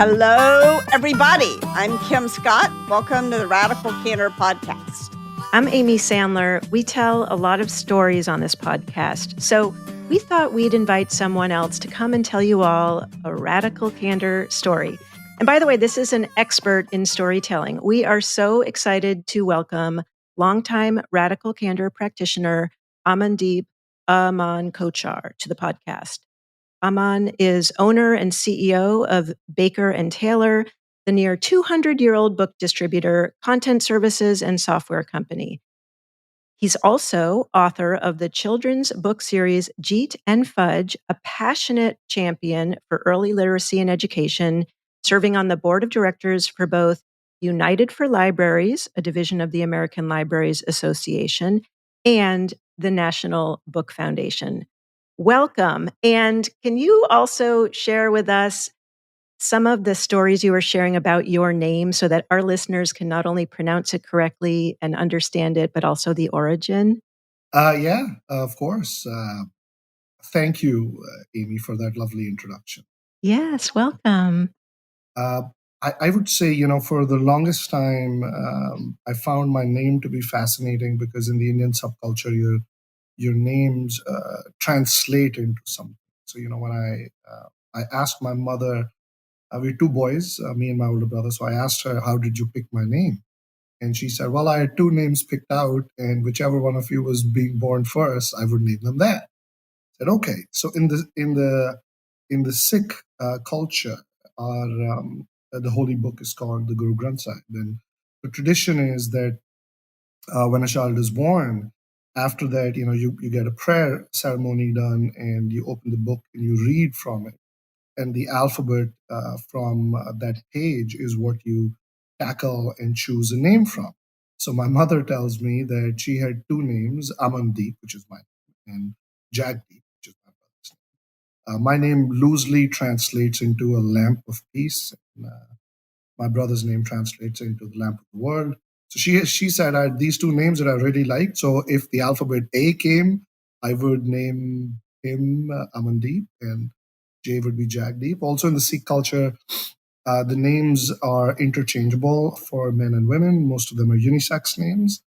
Hello, everybody. I'm Kim Scott. Welcome to the Radical Candor podcast. I'm Amy Sandler. We tell a lot of stories on this podcast, so we thought we'd invite someone else to come and tell you all a Radical Candor story. And by the way, this is an expert in storytelling. We are so excited to welcome longtime Radical Candor practitioner Amandeep Aman Kochar to the podcast. Aman is owner and CEO of Baker & Taylor, the near 200-year-old book distributor, content services, and software company. He's also author of the children's book series Jeet and Fudge, a passionate champion for early literacy and education, serving on the board of directors for both United for Libraries, a division of the American Libraries Association, and the National Book Foundation. Welcome. And can you also share with us some of the stories you were sharing about your name so that our listeners can not only pronounce it correctly and understand it, but also the origin? Yeah, of course. Thank you, Amy, for that lovely introduction. Yes, welcome. I would say, for the longest time, I found my name to be fascinating because in the Indian subculture, your names translate into something. So, when I asked my mother, we had two boys, me and my older brother. So I asked her, "How did you pick my name?" And she said, "Well, I had two names picked out, and whichever one of you was being born first, I would name them that." I said, "Okay." So in the Sikh culture, the holy book is called the Guru Granth Sahib. And the tradition is that when a child is born, after that, you get a prayer ceremony done, and you open the book and you read from it. And the alphabet from that page is what you tackle and choose a name from. So my mother tells me that she had two names, Amandeep, which is my name, and Jagdeep, which is my brother's name. My name loosely translates into a lamp of peace. And, my brother's name translates into the lamp of the world. So she said I had these two names that I really liked. So if the alphabet A came, I would name him Amandeep, and J would be Jagdeep. Also in the Sikh culture, the names are interchangeable for men and women. Most of them are unisex names.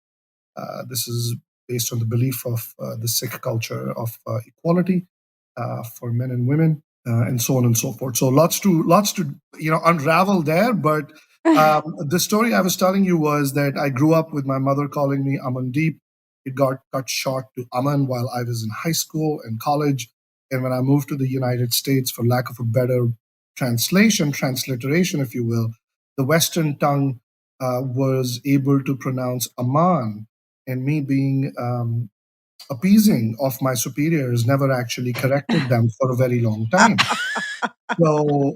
This is based on the belief of the Sikh culture of equality for men and women, and so on and so forth. So lots to unravel there. But the story I was telling you was that I grew up with my mother calling me Amandeep. It got cut short to Aman while I was in high school and college. And when I moved to the United States, for lack of a better transliteration, if you will, the Western tongue was able to pronounce Aman, and me being appeasing of my superiors never actually corrected them for a very long time. So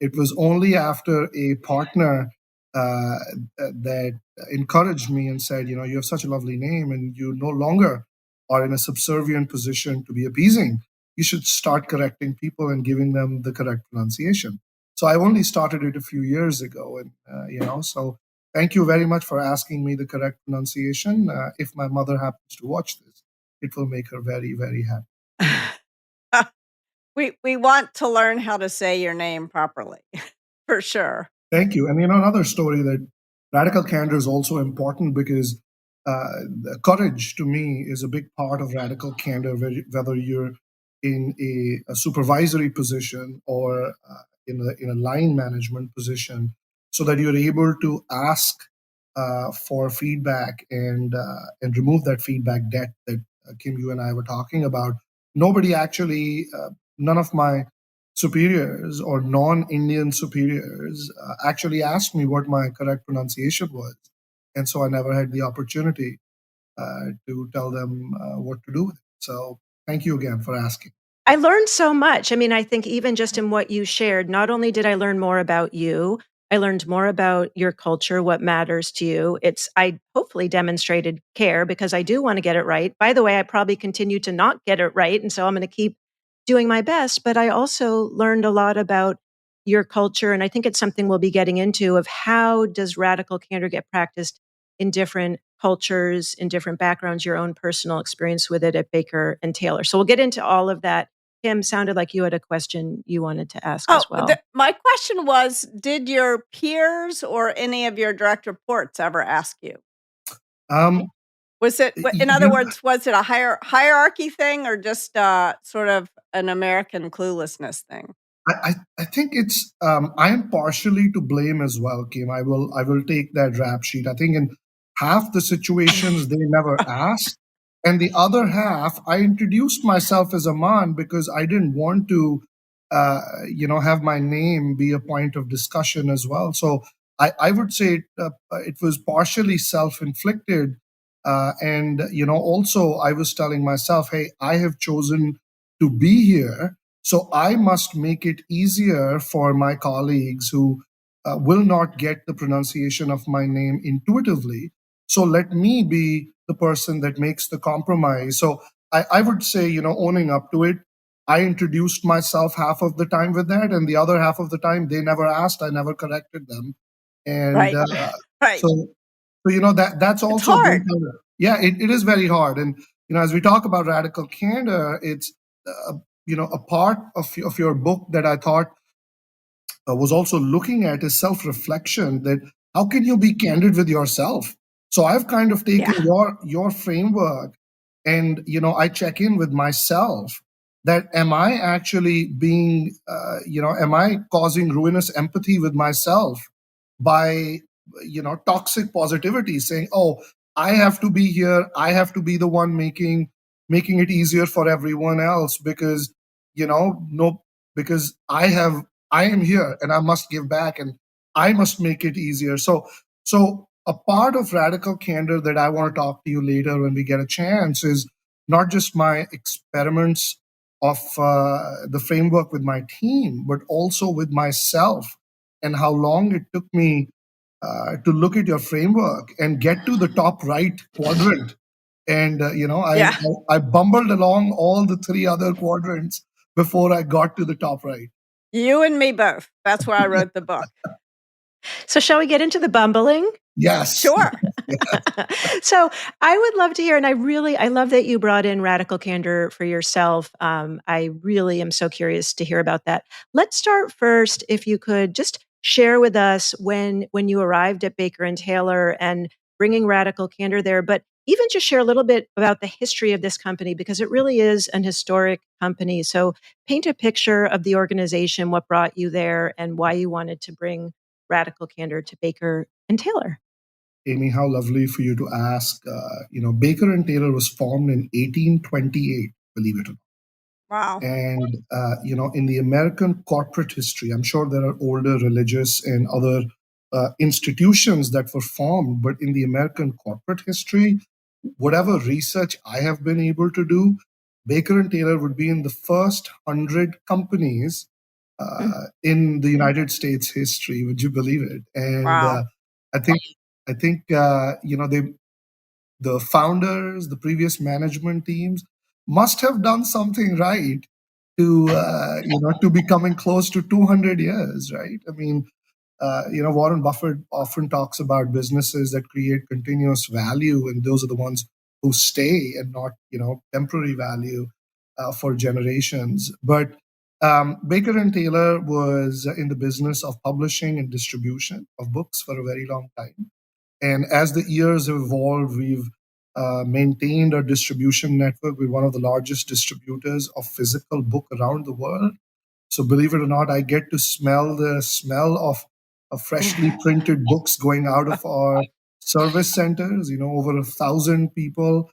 it was only after a partner that encouraged me and said, you have such a lovely name and you no longer are in a subservient position to be appeasing. You should start correcting people and giving them the correct pronunciation. So I only started it a few years ago. And, so thank you very much for asking me the correct pronunciation. If my mother happens to watch this, it will make her very, very happy. We want to learn how to say your name properly, for sure. Thank you. And another story that radical candor is also important because courage to me is a big part of radical candor, whether you're in a supervisory position or in a line management position, so that you're able to ask for feedback and remove that feedback debt that Kim, you and I were talking about. Nobody actually, none of my superiors or non-Indian superiors actually asked me what my correct pronunciation was. And so I never had the opportunity to tell them what to do with it. So thank you again for asking. I learned so much. I mean, I think even just in what you shared, not only did I learn more about you, I learned more about your culture, what matters to you. I hopefully demonstrated care because I do want to get it right. By the way, I probably continue to not get it right. And so I'm going to keep doing my best. But I also learned a lot about your culture. And I think it's something we'll be getting into of how does radical candor get practiced in different cultures, in different backgrounds, your own personal experience with it at Baker and Taylor. So we'll get into all of that Kim, sounded like you had a question you wanted to ask as well. My question was, did your peers or any of your direct reports ever ask you? Was it, in other words, was it a hierarchy thing or just sort of an American cluelessness thing? I think it's I am partially to blame as well, Kim. I will take that rap sheet. I think in half the situations they never asked, and the other half I introduced myself as Aman because I didn't want to, have my name be a point of discussion as well. So I would say it was partially self-inflicted, and also I was telling myself, hey, I have chosen to be here, so I must make it easier for my colleagues who will not get the pronunciation of my name intuitively. So let me be the person that makes the compromise. So I would say, owning up to it, I introduced myself half of the time with that, and the other half of the time they never asked, I never corrected them. And Right. Right. so that's also hard. Yeah, it is very hard. And as we talk about radical candor, it's a part of your book that I thought was also looking at is self-reflection, that how can you be candid with yourself? So I've kind of taken your framework, and I check in with myself, that am I actually being am I causing ruinous empathy with myself by toxic positivity, saying, oh, I have to be here, I have to be the one making it easier for everyone else, because no, because I am here and I must give back and I must make it easier. So a part of radical candor that I want to talk to you later when we get a chance is not just my experiments of the framework with my team, but also with myself, and how long it took me to look at your framework and get to the top right quadrant. And I bumbled along all the three other quadrants before I got to the top right. You and me both. That's where I wrote the book. So shall we get into the bumbling? Yes. Sure. So I would love to hear, and I love that you brought in radical candor for yourself. I really am so curious to hear about that. Let's start first, if you could just share with us when you arrived at Baker and Taylor and bringing radical candor there, but even just share a little bit about the history of this company, because it really is an historic company. So paint a picture of the organization, what brought you there, and why you wanted to bring radical candor to Baker and Taylor. Amy, how lovely for you to ask. Baker and Taylor was formed in 1828, believe it or not. Wow. And, in the American corporate history, I'm sure there are older religious and other institutions that were formed, but in the American corporate history, whatever research I have been able to do, Baker and Taylor would be in the first 100 companies in the United States history. Would you believe it? And wow. I think the founders, the previous management teams must have done something right to be coming close to 200 years, right? I mean, Warren Buffett often talks about businesses that create continuous value, and those are the ones who stay, and not temporary value for generations. But Baker and Taylor was in the business of publishing and distribution of books for a very long time. And as the years have evolved, we've maintained our distribution network. We're one of the largest distributors of physical book around the world. So believe it or not, I get to smell the smell of freshly printed books going out of our service centers. Over 1,000 people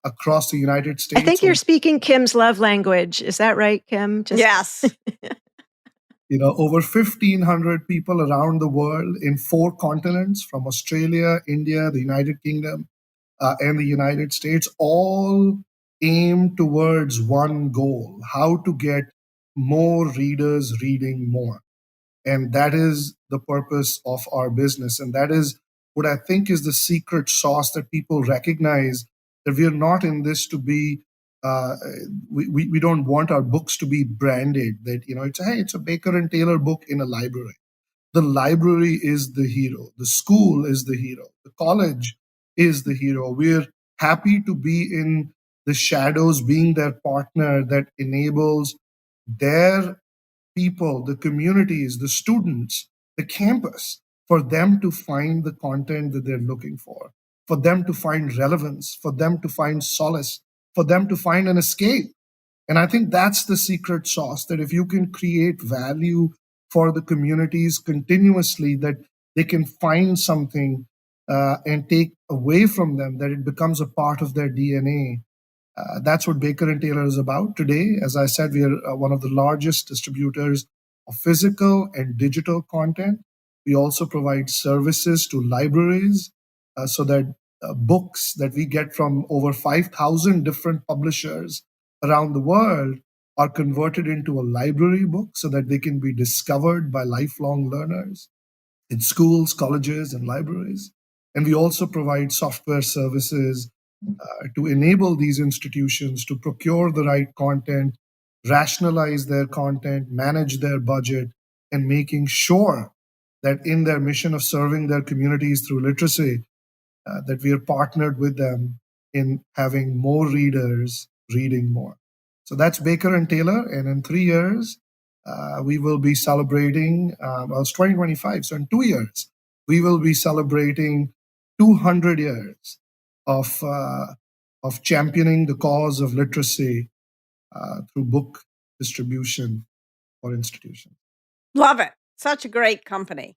across the United States. I think you're speaking Kim's love language. Is that right, Kim? Yes. Over 1,500 people around the world in 4 continents, from Australia, India, the United Kingdom, and the United States, all aim towards one goal: how to get more readers reading more. And that is the purpose of our business. And that is what I think is the secret sauce that people recognize, that we are not in this to be, we don't want our books to be branded, that, it's a Baker and Taylor book in a library. The library is the hero. The school is the hero. The college is the hero. We're happy to be in the shadows being their partner that enables their people, the communities, the students, the campus, for them to find the content that they're looking for them to find relevance, for them to find solace, for them to find an escape. And I think that's the secret sauce, that if you can create value for the communities continuously, that they can find something and take away from them, that it becomes a part of their DNA. That's what Baker and Taylor is about today. As I said, we are one of the largest distributors of physical and digital content. We also provide services to libraries so that books that we get from over 5,000 different publishers around the world are converted into a library book so that they can be discovered by lifelong learners in schools, colleges, and libraries. And we also provide software services to enable these institutions to procure the right content, rationalize their content, manage their budget, and making sure that in their mission of serving their communities through literacy, that we are partnered with them in having more readers reading more. So that's Baker and Taylor, and in 3 years, we will be celebrating, well, it's 2025, so in 2 years, we will be celebrating 200 years of championing the cause of literacy through book distribution for institutions. Love it. Such a great company.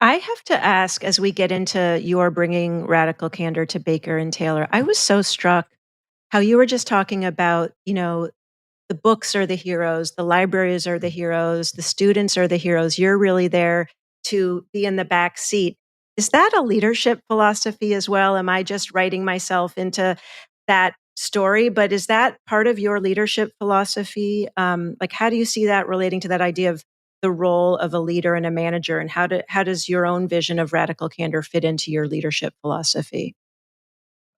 I have to ask, as we get into your bringing radical candor to Baker and Taylor, I was so struck how you were just talking about, the books are the heroes, the libraries are the heroes, the students are the heroes. You're really there to be in the back seat. Is that a leadership philosophy as well? Am I just writing myself into that story? But is that part of your leadership philosophy? Like, how do you see that relating to that idea of the role of a leader and a manager, and how does your own vision of radical candor fit into your leadership philosophy?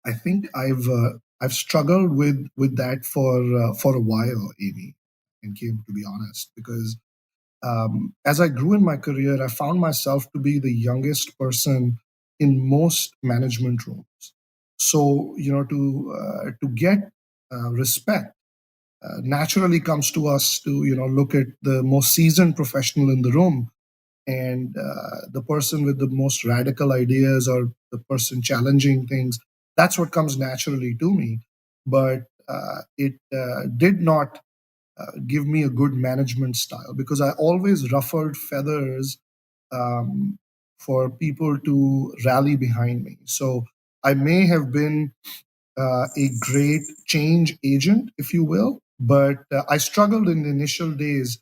I think I've struggled with that for a while, Amy and Kim, to be honest, because as I grew in my career, I found myself to be the youngest person in most management roles. So to get respect naturally comes to us to look at the most seasoned professional in the room, and the person with the most radical ideas, or the person challenging things. That's what comes naturally to me. But it did not give me a good management style, because I always ruffled feathers um, for people to rally behind me. So I may have been a great change agent, if you will, but I struggled in the initial days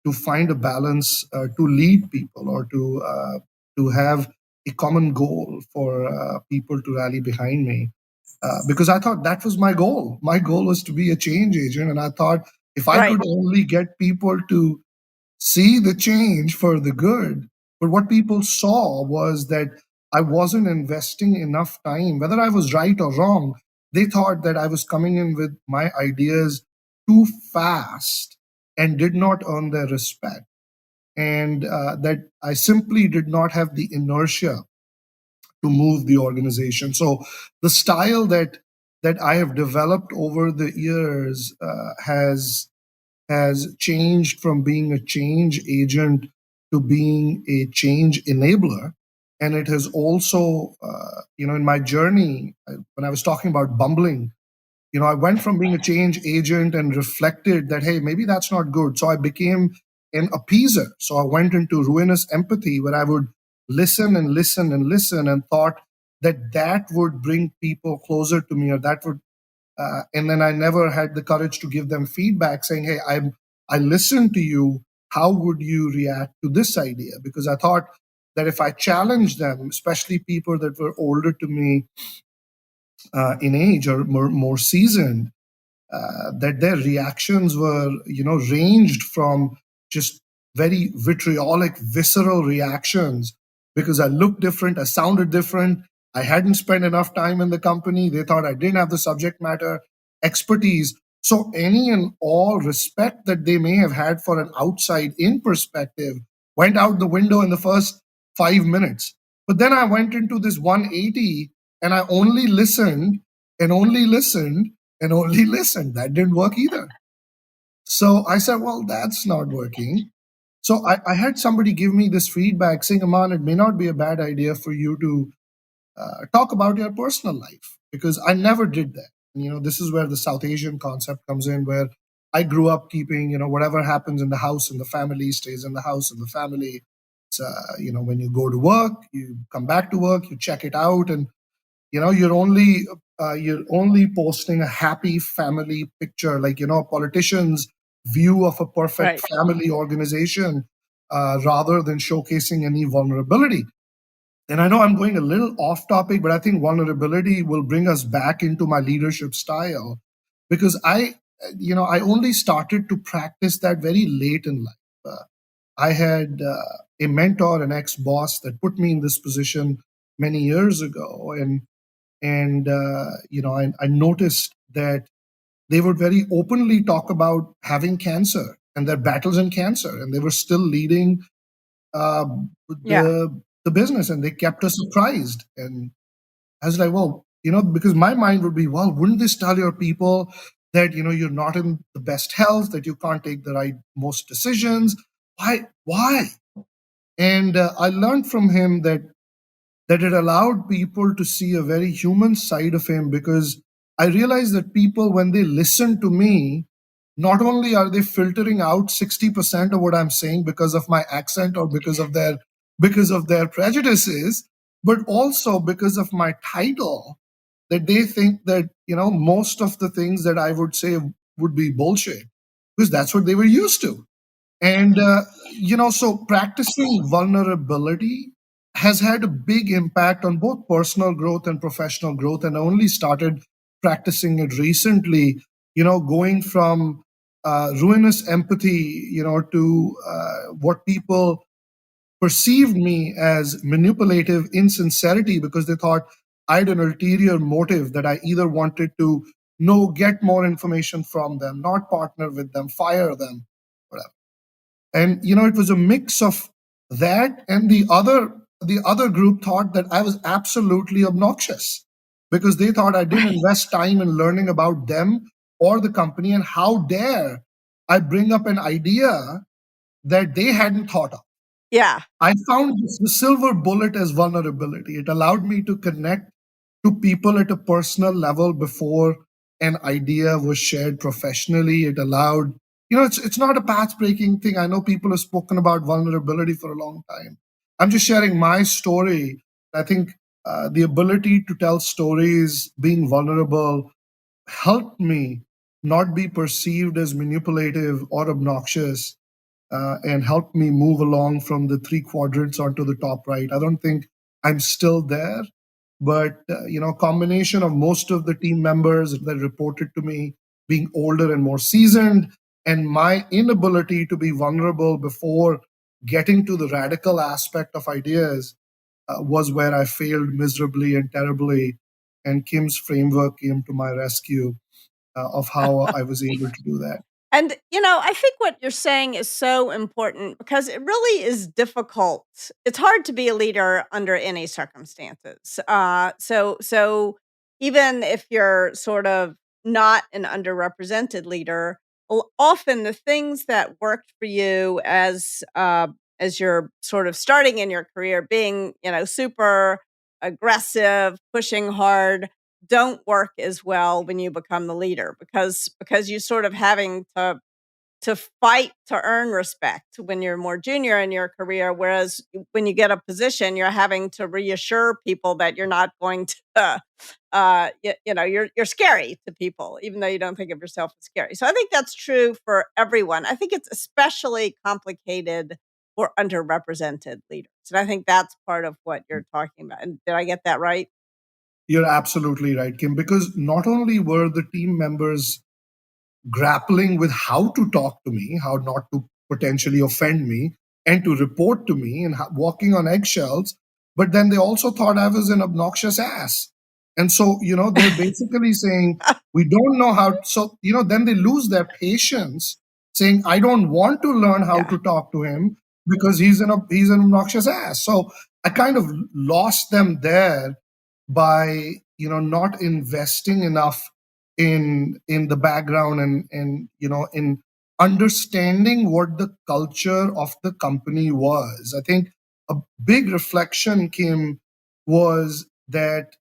to find a balance to lead people, or to have a common goal for people to rally behind me. Because I thought that was my goal. My goal was to be a change agent, and I thought if I Right. could only get people to see the change for the good. But what people saw was that I wasn't investing enough time, whether I was right or wrong. They thought that I was coming in with my ideas too fast and did not earn their respect. And that I simply did not have the inertia to move the organization. So the style that I have developed over the years has changed from being a change agent to being a change enabler. And it has also, in my journey, when I was talking about bumbling, I went from being a change agent and reflected that, hey, maybe that's not good. So I became an appeaser. So I went into ruinous empathy, where I would listen and listen and listen, and thought that would bring people closer to me, or that would and then I never had the courage to give them feedback saying, hey, I listened to you. How would you react to this idea? Because I thought that if I challenged them, especially people that were older to me in age, or more seasoned, that their reactions were, ranged from just very vitriolic, visceral reactions because I looked different, I sounded different, I hadn't spent enough time in the company. They thought I didn't have the subject matter expertise. So any and all respect that they may have had for an outside in perspective went out the window in the first 5 minutes. But then I went into this 180, and I only listened and only listened and only listened. That didn't work either. So I said, well, that's not working. So I had somebody give me this feedback saying, Aman, it may not be a bad idea for you to talk about your personal life, because I never did that. This is where the South Asian concept comes in, where I grew up keeping, whatever happens in the house and the family stays in the house and the family. It's, when you go to work, you come back to work, you check it out, and you're only posting a happy family picture, like politicians' view of a perfect Right. family organization, rather than showcasing any vulnerability. And I know I'm going a little off topic, but I think vulnerability will bring us back into my leadership style, because I only started to practice that very late in life. I had a mentor, an ex-boss, that put me in this position many years ago, and I noticed that they would very openly talk about having cancer and their battles in cancer, and they were still leading uh, Yeah. the business, and they kept us surprised. And I was like, well, because my mind would be, well, wouldn't this tell your people that you're not in the best health, that you can't take the right most decisions? Why? And I learned from him that it allowed people to see a very human side of him, because I realized that people, when they listen to me, not only are they filtering out 60% of what I'm saying because of my accent or because of their prejudices, but also because of my title, that they think that most of the things that I would say would be bullshit, because that's what they were used to. And, so practicing vulnerability has had a big impact on both personal growth and professional growth. And I only started practicing it recently, going from ruinous empathy, to what people perceived me as manipulative insincerity, because they thought I had an ulterior motive, that I either wanted to get more information from them, not partner with them, fire them, whatever. And it was a mix of that, and the other group thought that I was absolutely obnoxious, because they thought I didn't invest time in learning about them or the company, and how dare I bring up an idea that they hadn't thought of. Yeah. I found the silver bullet as vulnerability. It allowed me to connect to people at a personal level before an idea was shared professionally. It allowed, it's not a path breaking thing. I know people have spoken about vulnerability for a long time. I'm just sharing my story. I think the ability to tell stories, being vulnerable, helped me not be perceived as manipulative or obnoxious, and helped me move along from the three quadrants onto the top right. I don't think I'm still there, but combination of most of the team members that reported to me being older and more seasoned, and my inability to be vulnerable before getting to the radical aspect of ideas, was where I failed miserably and terribly. And Kim's framework came to my rescue, of how I was able to do that. And, I think what you're saying is so important because it really is difficult. It's hard to be a leader under any circumstances. So even if you're sort of not an underrepresented leader, often the things that worked for you as you're sort of starting in your career, being super aggressive, pushing hard, don't work as well when you become the leader because you sort of having to fight to earn respect when you're more junior in your career, whereas when you get a position you're having to reassure people that you're not going to you're scary to people even though you don't think of yourself as scary. So I think that's true for everyone. I think it's especially complicated for underrepresented leaders, and I think that's part of what you're talking about. And did I get that right? You're absolutely right, Kim, because not only were the team members grappling with how to talk to me, how not to potentially offend me, and to report to me, and walking on eggshells. But then they also thought I was an obnoxious ass. And so, they're basically saying, we don't know how. So, then they lose their patience, saying, I don't want to learn how Yeah. to talk to him because he's an obnoxious ass. So I kind of lost them there by, not investing enough in the background, and in understanding what the culture of the company was. I think a big reflection came was that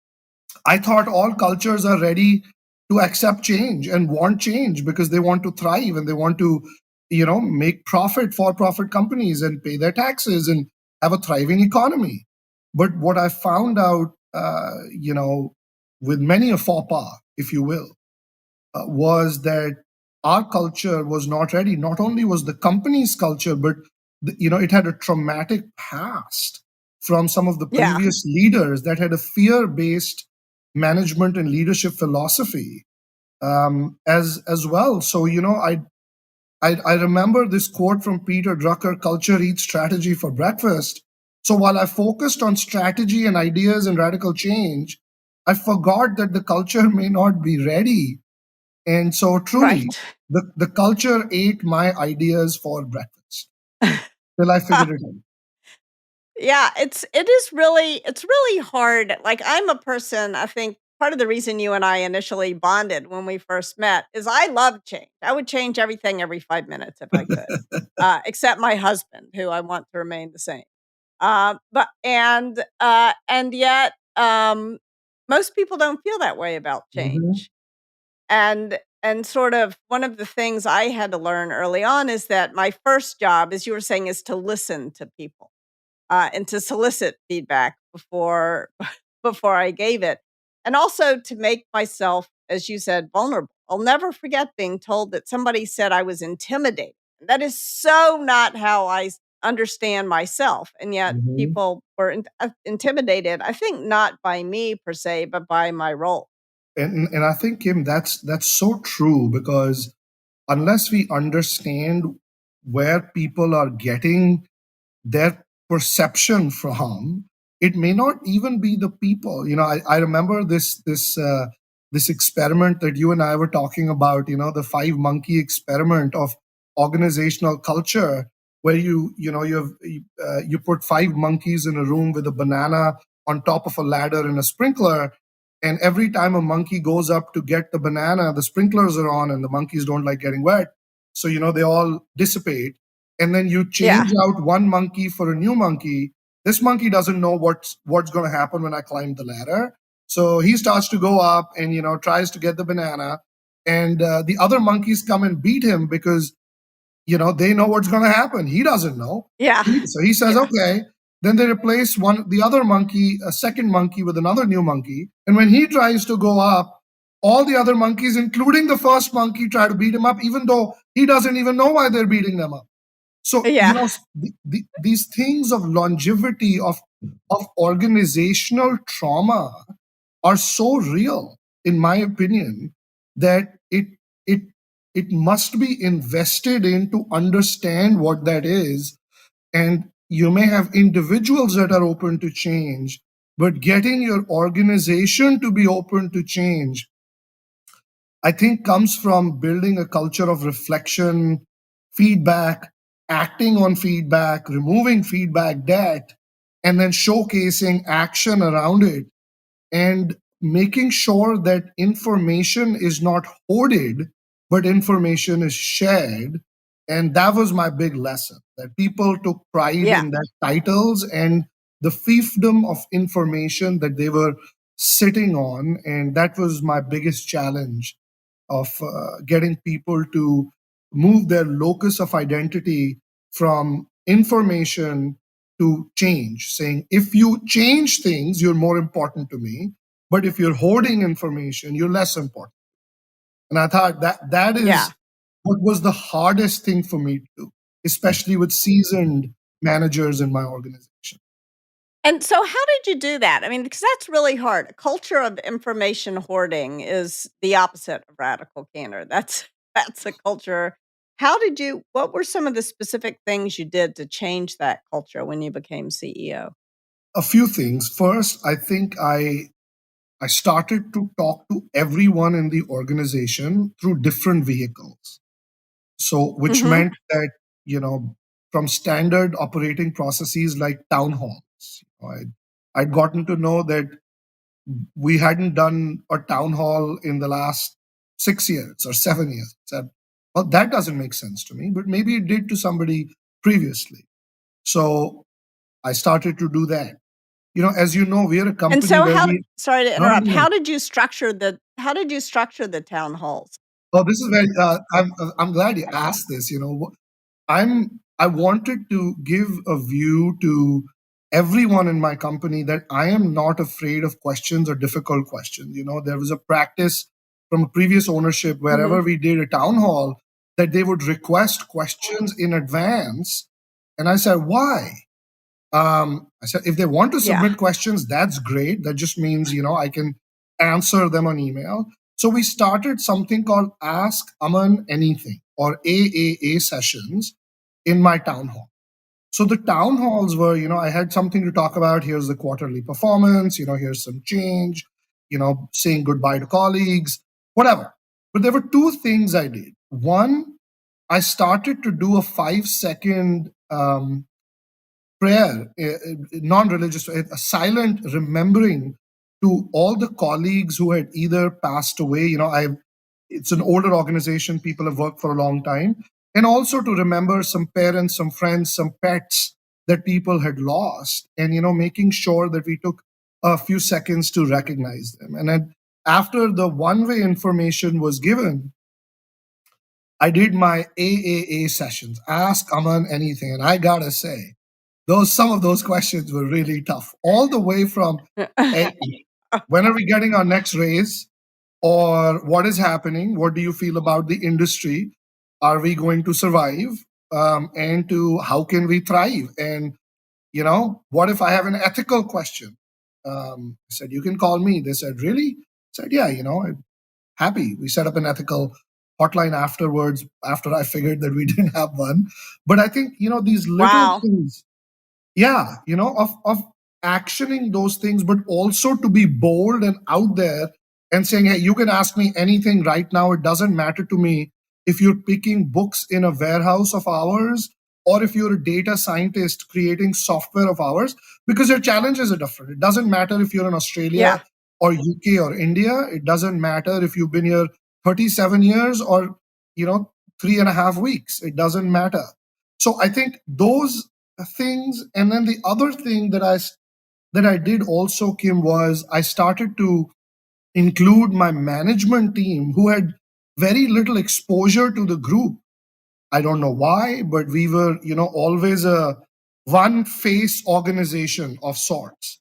I thought all cultures are ready to accept change and want change because they want to thrive and they want to, make profit for profit companies and pay their taxes and have a thriving economy. But what I found out, with many a faux pas, if you will, was that our culture was not ready. Not only was the company's culture, but it had a traumatic past from some of the Yeah. previous leaders that had a fear-based management and leadership philosophy, as well. So I remember this quote from Peter Drucker: "Culture eats strategy for breakfast." So while I focused on strategy and ideas and radical change, I forgot that the culture may not be ready, and so truly, Right. the culture ate my ideas for breakfast till I figured it out. Yeah, it's really hard. Like, I'm a person, I think part of the reason you and I initially bonded when we first met is I love change. I would change everything every 5 minutes if I could. Except my husband, who I want to remain the same. But and yet most people don't feel that way about Mhm, change. And sort of one of the things I had to learn early on is that my first job, as you were saying, is to listen to people and to solicit feedback before before I gave it, and also to make myself, as you said, vulnerable. I'll never forget being told that somebody said I was intimidated. That is so not how understand myself, and yet mhm. people were intimidated. I think not by me per se, but by my role. And I think, Kim, that's so true, because unless we understand where people are getting their perception from, it may not even be the people. I remember this experiment that you and I were talking about, the five monkey experiment of organizational culture, where you put five monkeys in a room with a banana on top of a ladder and a sprinkler, and every time a monkey goes up to get the banana, the sprinklers are on and the monkeys don't like getting wet, so they all dissipate. And then you Yeah, change out one monkey for a new monkey. This monkey doesn't know what's going to happen when I climb the ladder, so he starts to go up and tries to get the banana, and the other monkeys come and beat him because they know what's going to happen. He doesn't know. yeah, So he says, yeah, okay. Then they replace the other monkey, a second monkey, with another new monkey, and when he tries to go up, all the other monkeys, including the first monkey, try to beat him up, even though he doesn't even know why they're beating them up. So yeah, these things of longevity, of organizational trauma, are so real, in my opinion, that it it must be invested in to understand what that is. And you may have individuals that are open to change, but getting your organization to be open to change, I think, comes from building a culture of reflection, feedback, acting on feedback, removing feedback debt, and then showcasing action around it, and making sure that information is not hoarded, but information is shared. And that was my big lesson, that people took pride yeah. in their titles and the fiefdom of information that they were sitting on. And that was my biggest challenge of getting people to move their locus of identity from information to change, saying, if you change things, you're more important to me. But if you're hoarding information, you're less important. And I thought that Yeah. is what was the hardest thing for me to do, especially with seasoned managers in my organization. And so how did you do that? I mean, because that's really hard. A culture of information hoarding is the opposite of radical candor. That's a culture. How did you what were some of the specific things you did to change that culture when you became CEO? A few things. First, I think I started to talk to everyone in the organization through different vehicles. So, which Mhm. meant that, from standard operating processes like town halls, I'd gotten to know that we hadn't done a town hall in the last 6 years or 7 years. I said, well, that doesn't make sense to me, but maybe it did to somebody previously. So I started to do that. As you know, we're a And company so where how we sorry to not interrupt. only. How did you structure the town halls? Oh, this is very. I'm glad you asked this. I wanted to give a view to everyone in my company that I am not afraid of questions or difficult questions. There was a practice from a previous ownership wherever Mhm. we did a town hall that they would request questions in advance, and I said, why? I said, if they want to Yeah. submit questions, that's great. That just means, I can answer them on email. So we started something called Ask Aman Anything, or AAA sessions in my town hall. So the town halls were, I had something to talk about. Here's the quarterly performance, here's some change, saying goodbye to colleagues, whatever. But there were two things I did. One, I started to do a 5-second prayer, non-religious, a silent remembering to all the colleagues who had either passed away. It's an older organization; people have worked for a long time, and also to remember some parents, some friends, some pets that people had lost, and making sure that we took a few seconds to recognize them. And then after the one-way information was given, I did my AAA sessions, Ask Aman Anything, and I gotta say, some of those questions were really tough. All the way from, hey, when are we getting our next raise? Or what is happening? What do you feel about the industry? Are we going to survive? And to how can we thrive? And what if I have an ethical question? I said, you can call me. They said, really? I said, yeah. I'm happy. We set up an ethical hotline afterwards. After I figured that we didn't have one, but I think these little Wow. things, yeah, of actioning those things, but also to be bold and out there and saying, hey, you can ask me anything right now. It doesn't matter to me if you're picking books in a warehouse of ours or if you're a data scientist creating software of ours, because your challenges are different. It doesn't matter if you're in Yeah. Australia or UK or India. It doesn't matter if you've been here 37 years or 3.5 weeks. It doesn't matter. So I think those things. And then the other thing that I did also, Kim, was I started to include my management team who had very little exposure to the group. I don't know why, but we were, always a one face organization of sorts.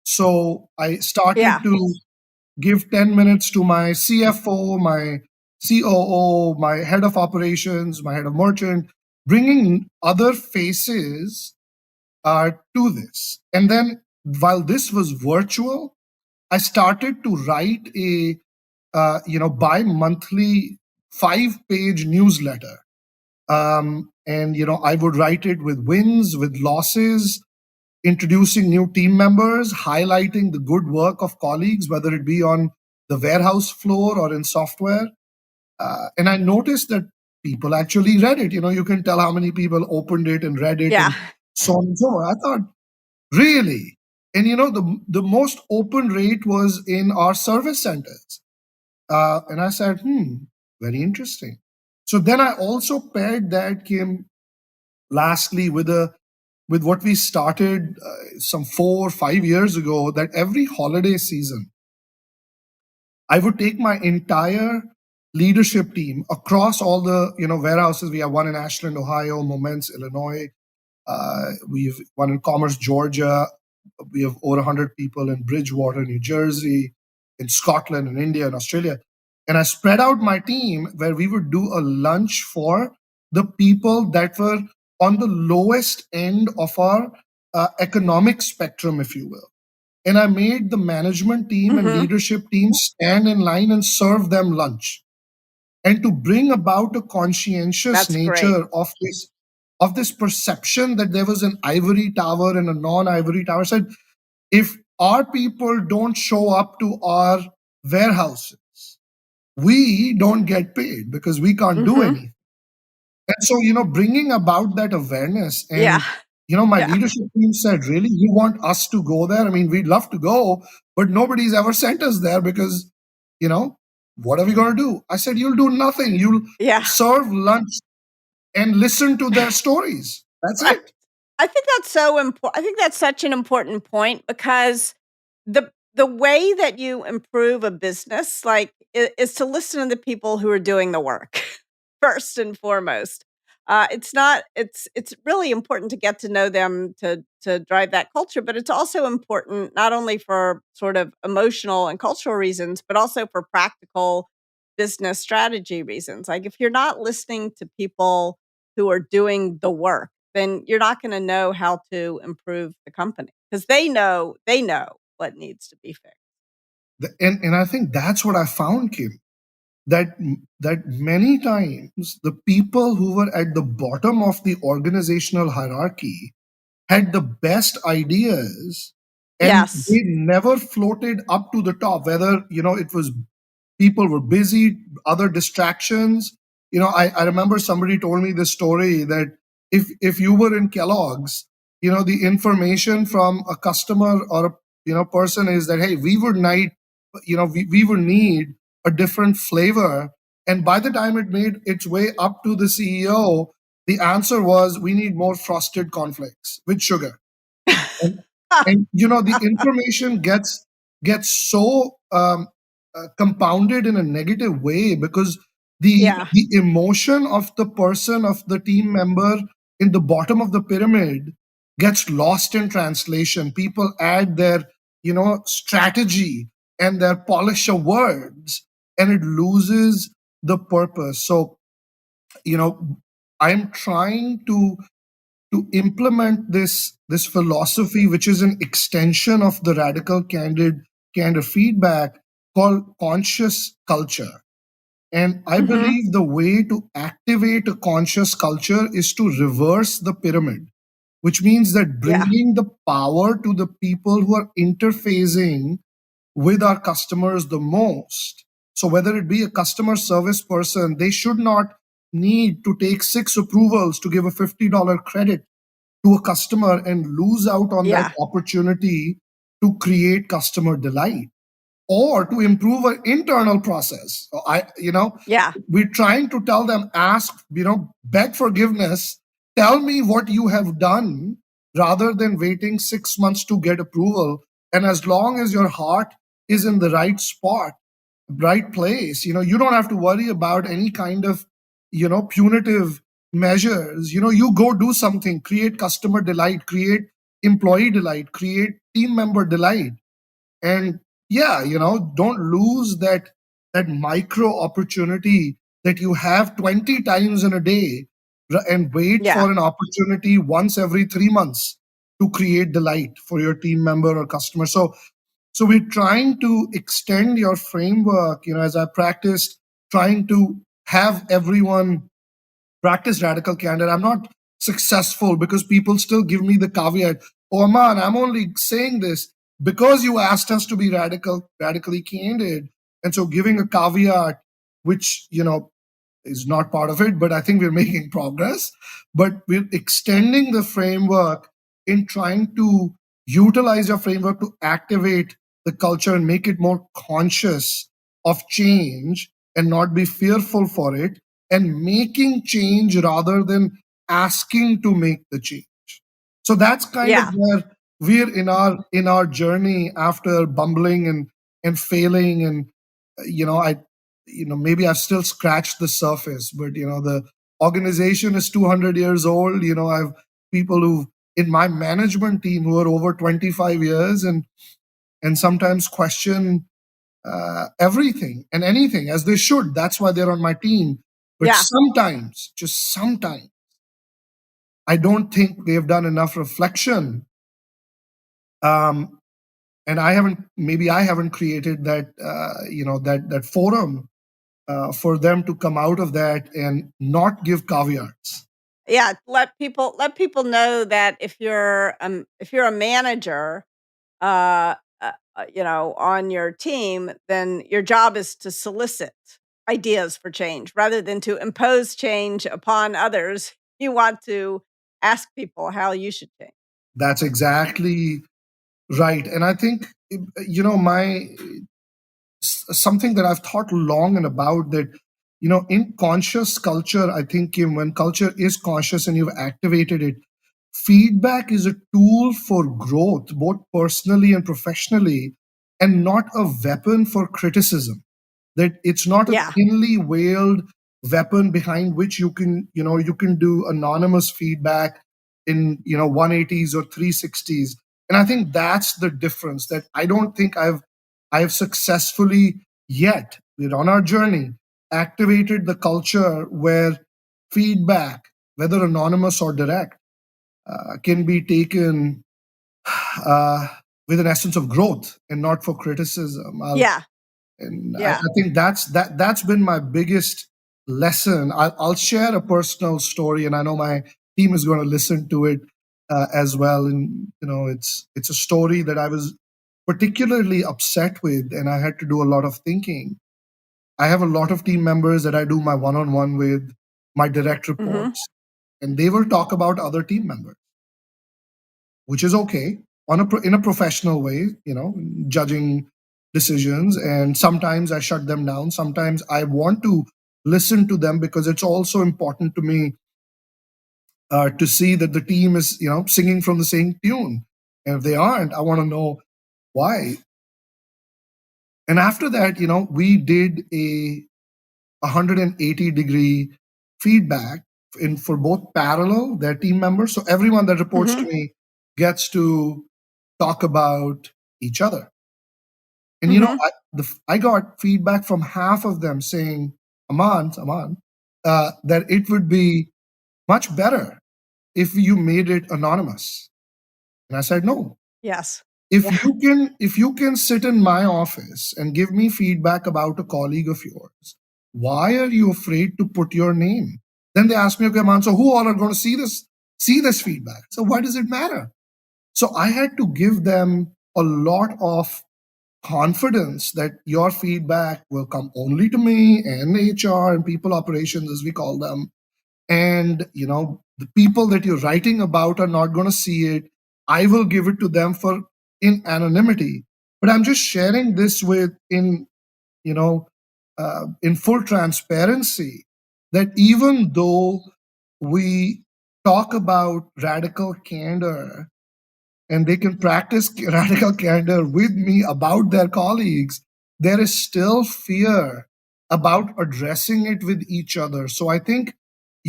So I Yeah. started to give 10 minutes to my CFO, my COO, my head of operations, my head of merchant, bringing other faces to this. And then while this was virtual, I started to write a bi-monthly 5-page newsletter. And I would write it with wins, with losses, introducing new team members, highlighting the good work of colleagues, whether it be on the warehouse floor or in software. And I noticed that people actually read it. You can tell how many people opened it and read it Yeah. and so on and so on. I thought, really? And the most open rate was in our service centers. And I said, very interesting. So then I also paired that, Kim, lastly, with what we started some 4 or 5 years ago, that every holiday season, I would take my entire leadership team across all the warehouses. We have one in Ashland, Ohio, Momence, Illinois. We've one in Commerce, Georgia. We have over 100 people in Bridgewater, New Jersey, in Scotland, in India, and Australia. And I spread out my team where we would do a lunch for the people that were on the lowest end of our economic spectrum, if you will. And I made the management team and Mhm. leadership team stand in line and serve them lunch. And to bring about a conscientious That's great. nature of this perception that there was an ivory tower and a non-ivory tower. Said, if our people don't show up to our warehouses, we don't get paid because we can't do Mhm. anything. And so, bringing about that awareness, Yeah. and my Yeah. leadership team said, really, you want us to go there? I mean, we'd love to go, but nobody's ever sent us there because, you know what are we going to do? I said, you'll do nothing. You'll Yeah. serve lunch and listen to their stories. That's Right. it. I think that's so important. I think that's such an important point because the way that you improve a business, like, is to listen to the people who are doing the work first and foremost. It's not. It's really important to get to know them to drive that culture, but it's also important not only for sort of emotional and cultural reasons, but also for practical business strategy reasons. Like, if you're not listening to people who are doing the work, then you're not gonna know how to improve the company because they know what needs to be fixed. And I think that's what I found, Kim, that many times the people who were at the bottom of the organizational hierarchy had the best ideas, and Yes. they never floated up to the top, whether it was people were busy, other distractions. I remember somebody told me this story that if you were in Kellogg's, the information from a customer or a person is that, hey, we would need a different flavor. And by the time it made its way up to the CEO, the answer was, we need more frosted cornflakes with sugar. And the information gets so compounded in a negative way, because Yeah. the emotion of the person, of the team member in the bottom of the pyramid, gets lost in translation. People add their strategy and their polish of words, and it loses the purpose. So you know I'm trying to implement this philosophy, which is an extension of the radical candor feedback, called conscious culture. And I Mhm. believe the way to activate a conscious culture is to reverse the pyramid, which means that Yeah. bringing the power to the people who are interfacing with our customers the most. So whether it be a customer service person, they should not need to take 6 approvals to give a $50 credit to a customer and lose out on that Yeah. opportunity to create customer delight, or to improve our internal process. So Yeah. we're trying to tell them, ask, beg forgiveness, tell me what you have done, rather than waiting 6 months to get approval. And as long as your heart is in the right spot, right place, you don't have to worry about any kind of punitive measures. You go do something, create customer delight, create employee delight, create team member delight. And yeah, don't lose that micro opportunity that you have 20 times in a day, and wait Yeah. for an opportunity once every 3 months to create delight for your team member or customer. So we're trying to extend your framework, as I practiced, trying to have everyone practice radical candor. I'm not successful because people still give me the caveat, oh man, I'm only saying this because you asked us to be radically candid. And so giving a caveat, which is not part of it, but I think we're making progress. But we're extending the framework in trying to utilize your framework to activate the culture and make it more conscious of change, and not be fearful for it, and making change rather than asking to make the change. So that's kind of Yeah. where we're in our journey, after bumbling and failing. And I maybe I've still scratched the surface, but the organization is 200 years old. I've people who in my management team who are over 25 years, and sometimes question everything and anything, as they should. That's why they're on my team. But Yeah. sometimes, just sometimes, I don't think they've done enough reflection. Um, and I haven't created that forum for them to come out of that and not give caveats. Yeah. Let people know that if you're a manager, uh, on your team, then your job is to solicit ideas for change rather than to impose change upon others. You want to ask people how you should change. That's exactly right. And I think my something that I've thought long and about, that in conscious culture, I think, Kim, when culture is conscious and you've activated it, feedback is a tool for growth, both personally and professionally, and not a weapon for criticism. That it's not a Yeah. thinly veiled weapon behind which you can do anonymous feedback in 180s or 360s. And I think that's the difference, that I don't think I've successfully yet, we're on our journey, activated the culture where feedback, whether anonymous or direct, can be taken uh, with an essence of growth and not for criticism. Yeah. And I Yeah. think that's been my biggest lesson. I'll share a personal story, and I know my team is going to listen to it as well. And it's a story that I was particularly upset with, and I had to do a lot of thinking. I have a lot of team members that I do my one-on-one with, my direct Mhm. reports, and they will talk about other team members, which is okay in a professional way, judging decisions. And sometimes I shut them down. Sometimes I want to listen to them because it's also important to me to see that the team is, singing from the same tune. And if they aren't, I want to know why. And after that, we did a 180-degree feedback for both parallel, their team members. So everyone that reports to Mhm. me gets to talk about each other. And Mhm. I got feedback from half of them saying, Aman, that it would be much better if you made it anonymous. And I said, no. Yes. If Yeah. you can sit in my office and give me feedback about a colleague of yours, why are you afraid to put your name? Then they asked me, okay, Aman, so who all are going to see this feedback? So why does it matter? So I had to give them a lot of confidence that your feedback will come only to me and HR and people operations, as we call them. And, the people that you're writing about are not going to see it. I will give it to them in anonymity. But I'm just sharing this in full transparency, that even though we talk about radical candor, and they can practice radical candor with me about their colleagues, there is still fear about addressing it with each other. So I think,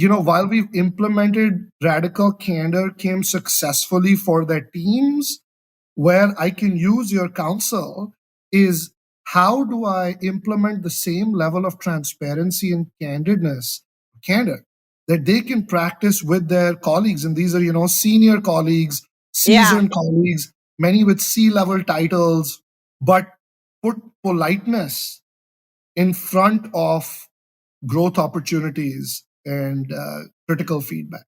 while we've implemented radical candor came successfully for their teams, where I can use your counsel is, how do I implement the same level of transparency and candor that they can practice with their colleagues? And these are, senior colleagues, Yeah. seasoned colleagues, many with C-level titles, but put politeness in front of growth opportunities and critical feedback.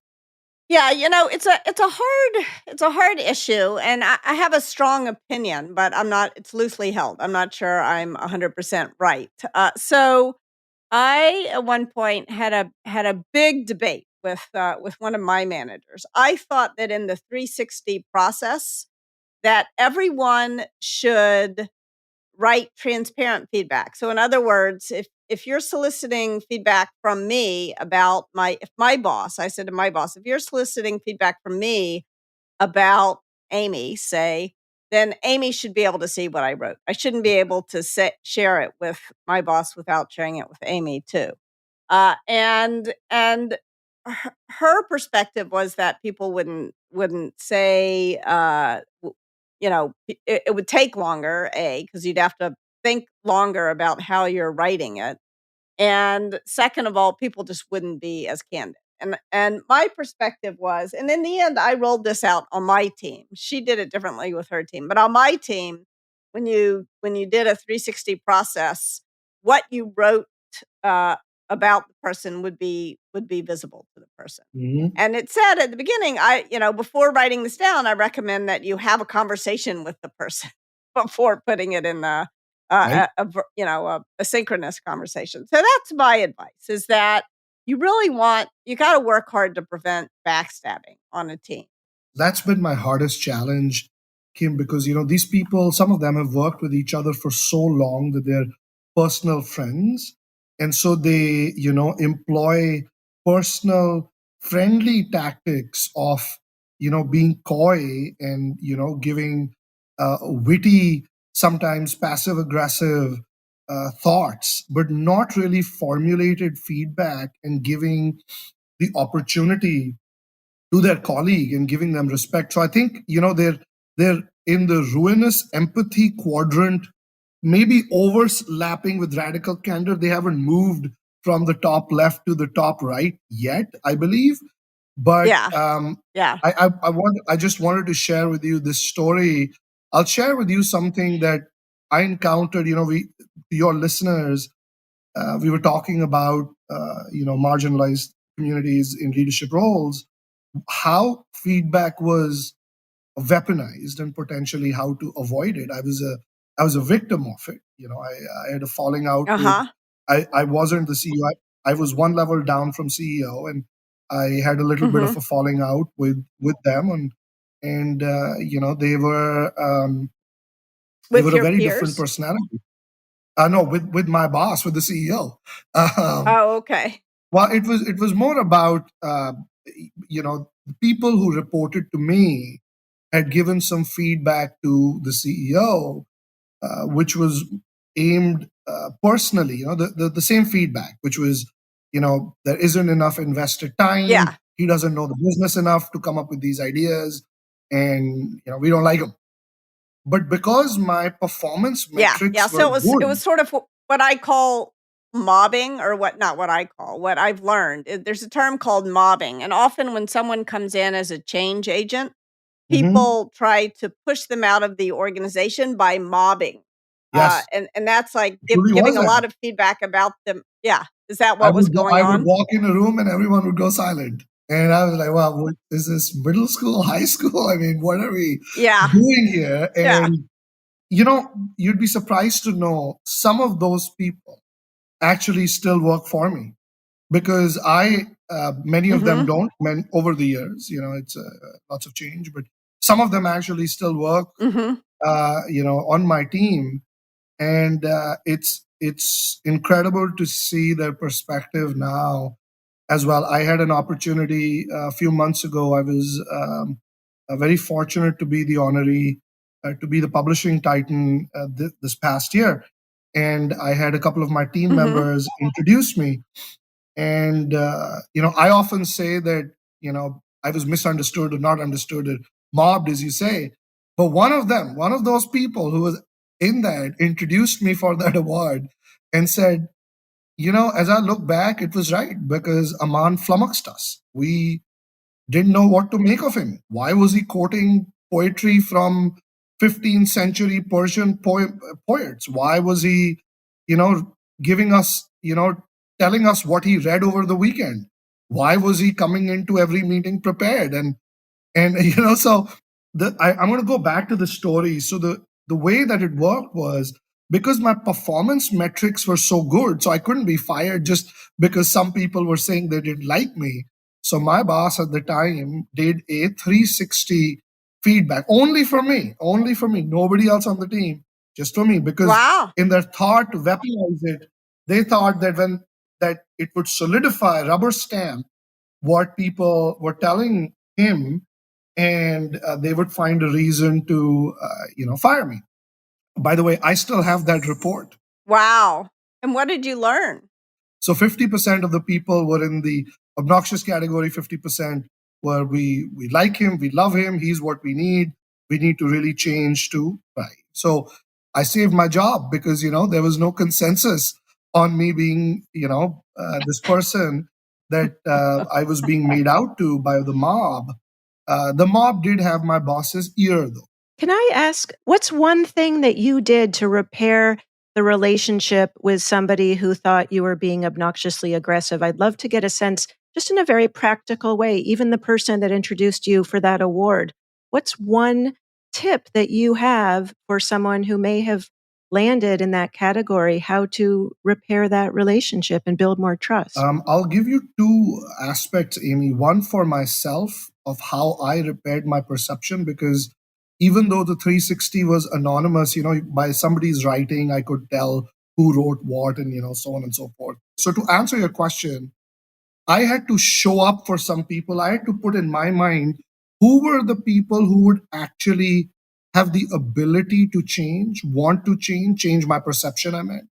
Yeah, it's a hard issue, and I have a strong opinion, but I'm not. It's loosely held. I'm not sure I'm 100% right. So I at one point had a big debate with one of my managers. I thought that in the 360 process that everyone should write transparent feedback. So in other words, if you're soliciting feedback from me about if my boss, I said to my boss, if you're soliciting feedback from me about Amy, say, then Amy should be able to see what I wrote. I shouldn't be able to share it with my boss without sharing it with Amy too. And her perspective was that people wouldn't say, it would take longer, because you'd have to think longer about how you're writing it, and second of all, people just wouldn't be as candid. And my perspective was, and in the end, I rolled this out on my team. She did it differently with her team, but on my team, when you did a 360 process, what you wrote uh, about the person would be visible to the person. Mhm. And it said at the beginning, before writing this down, I recommend that you have a conversation with the person before putting it in the Right? a synchronous conversation. So that's my advice: is that you got to work hard to prevent backstabbing on a team. That's been my hardest challenge. him because, these people, some of them have worked with each other for so long that they're personal friends. And so they, employ personal friendly tactics of, being coy and, giving witty, sometimes passive aggressive thoughts, but not really formulated feedback and giving the opportunity to their colleague and giving them respect. So I think they're in the ruinous empathy quadrant, maybe overlapping with radical candor. They haven't moved from the top left to the top right yet, I believe. But Yeah. Yeah. I just wanted to share with you this story. I'll share with you something that I encountered. Your listeners, we were talking about marginalized communities in leadership roles, how feedback was weaponized and potentially how to avoid it. I was a victim of it. I had a falling out with. Uh-huh. I wasn't the CEO. I was one level down from CEO, and I had a little bit of Mhm. a falling out with them, and they With were a your very different peers? personality. No, with my boss, with the CEO. Um, Oh, okay. well, it was more about the people who reported to me had given some feedback to the CEO, which was aimed personally. The same feedback, which was, there isn't enough invested time. Yeah. He doesn't know the business enough to come up with these ideas, and we don't like him. But because my performance Yeah. Yeah. metrics were So it was good. sort of what I call mobbing, or what, not what I call, what I've learned. There's a term called mobbing. And often when someone comes in as a change agent, Mhm. people try to push them out of the organization by mobbing. Yes, And that's like it really giving was a that. lot of feedback about them. Yeah. Is that I what was would go, going I would on? walk in a room and everyone would go silent. And I was like, wow, is this middle school, high school? I mean, what are we Yeah. doing here? Yeah. And, you'd be surprised to know some of those people actually still work for me because many of them Mhm. don't, over the years, it's lots of change, but some of them actually still work, Mhm. on my team. And it's incredible to see their perspective now as well. I had an opportunity a few months ago. I was very fortunate to be the honoree, to be the publishing titan this past year, and I had a couple of my team Mhm. members introduce me. And I often say that I was misunderstood or not understood or mobbed, as you say. But one of those people who was in that introduced me for that award and said, as I look back, it was right because Aman flummoxed us. We didn't know what to make of him. Why was he quoting poetry from 15th century Persian poets? Why was he, giving us, telling us what he read over the weekend? Why was he coming into every meeting prepared? And so I'm going to go back to the story. So the way that it worked was because my performance metrics were so good, so I couldn't be fired just because some people were saying they didn't like me. So my boss at the time did a 360 feedback only for me, nobody else on the team, just for me, because Wow. in their thought to weaponize it, they thought that it would solidify, rubber stamp what people were telling him, and they would find a reason to fire me. By the way, I still have that report. Wow. And what did you learn? So 50% of the people were in the obnoxious category, 50% were we like him, we love him, he's what we need to really change to right. So I saved my job because there was no consensus on me being this person that I was being made out to by the mob. The mob did have my boss's ear, though. Can I ask, what's one thing that you did to repair the relationship with somebody who thought you were being obnoxiously aggressive? I'd love to get a sense, just in a very practical way, even the person that introduced you for that award. What's one tip that you have for someone who may have landed in that category, how to repair that relationship and build more trust? I'll give you two aspects, Amy. One for myself of how I repaired my perception, because even though the 360 was anonymous, by somebody's writing, I could tell who wrote what and, so on and so forth. So to answer your question, I had to show up for some people. I had to put in my mind who were the people who would actually have the ability to change, want to change my perception, I meant.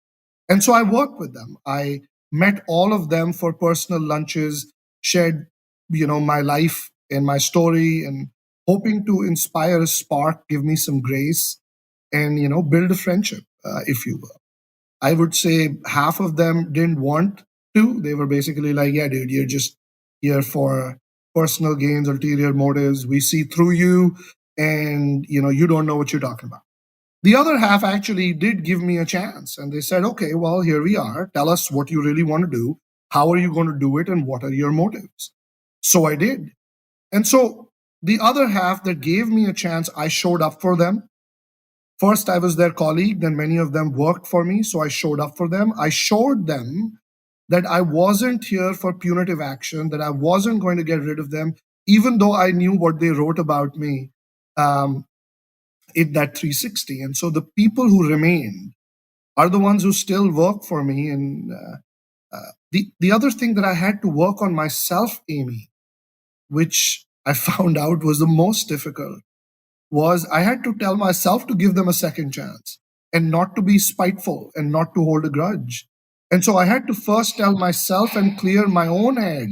And so I worked with them. I met all of them for personal lunches, shared, my life and my story, and hoping to inspire a spark, give me some grace, and, build a friendship, if you will. I would say half of them didn't want to. They were basically like, yeah, dude, you're just here for personal gains, ulterior motives. We see through you, and, you don't know what you're talking about. The other half actually did give me a chance, and they said, okay, well, here we are. Tell us what you really want to do. How are you going to do it, and what are your motives? So I did. And so the other half that gave me a chance, I showed up for them. First, I was their colleague, then many of them worked for me, so I showed up for them. I showed them that I wasn't here for punitive action, that I wasn't going to get rid of them, even though I knew what they wrote about me in that 360. And so the people who remained are the ones who still work for me. And the other thing that I had to work on myself, Amy, which I found out was the most difficult, was I had to tell myself to give them a second chance and not to be spiteful and not to hold a grudge. And so I had to first tell myself and clear my own head,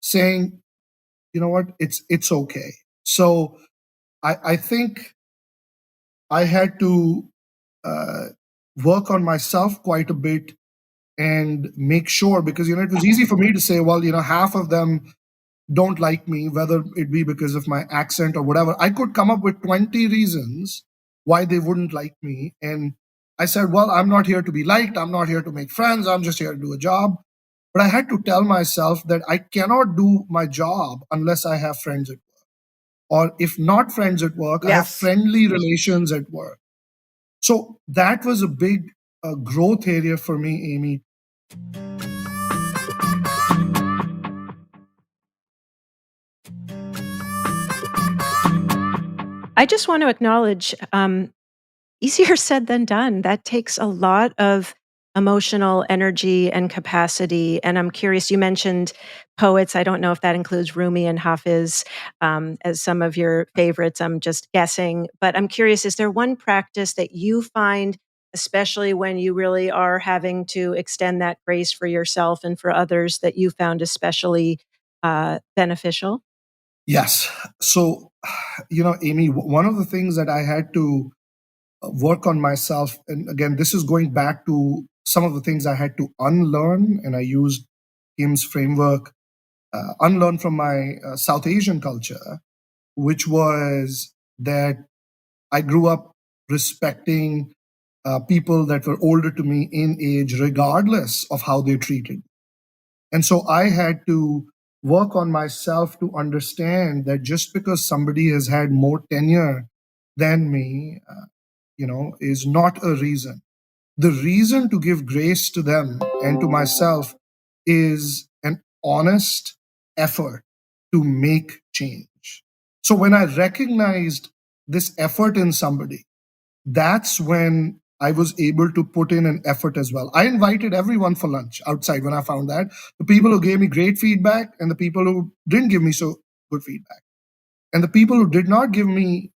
saying, you know what, it's okay. So I think I had to work on myself quite a bit and make sure, because it was easy for me to say, well, half of them don't like me, whether it be because of my accent or whatever. I could come up with 20 reasons why they wouldn't like me. And I said, well, I'm not here to be liked. I'm not here to make friends. I'm just here to do a job. But I had to tell myself that I cannot do my job unless I have friends at work. Or if not friends at work, I have Yes. friendly relations at work. So that was a big growth area for me, Amy. I just want to acknowledge easier said than done. That takes a lot of emotional energy and capacity. And I'm curious, you mentioned poets. I don't know if that includes Rumi and Hafiz as some of your favorites. I'm just guessing. But I'm curious, is there one practice that you find, especially when you really are having to extend that grace for yourself and for others, that you found especially beneficial? Yes. So, Amy, one of the things that I had to work on myself, and again, this is going back to some of the things I had to unlearn, and I used Kim's framework, unlearn from my South Asian culture, which was that I grew up respecting people that were older to me in age, regardless of how they treated. And so I had to work on myself to understand that just because somebody has had more tenure than me, is not a reason. The reason to give grace to them and to myself is an honest effort to make change. So when I recognized this effort in somebody, that's when I was able to put in an effort as well. I invited everyone for lunch outside when I found that. The people who gave me great feedback and the people who didn't give me so good feedback. And the people who did not give me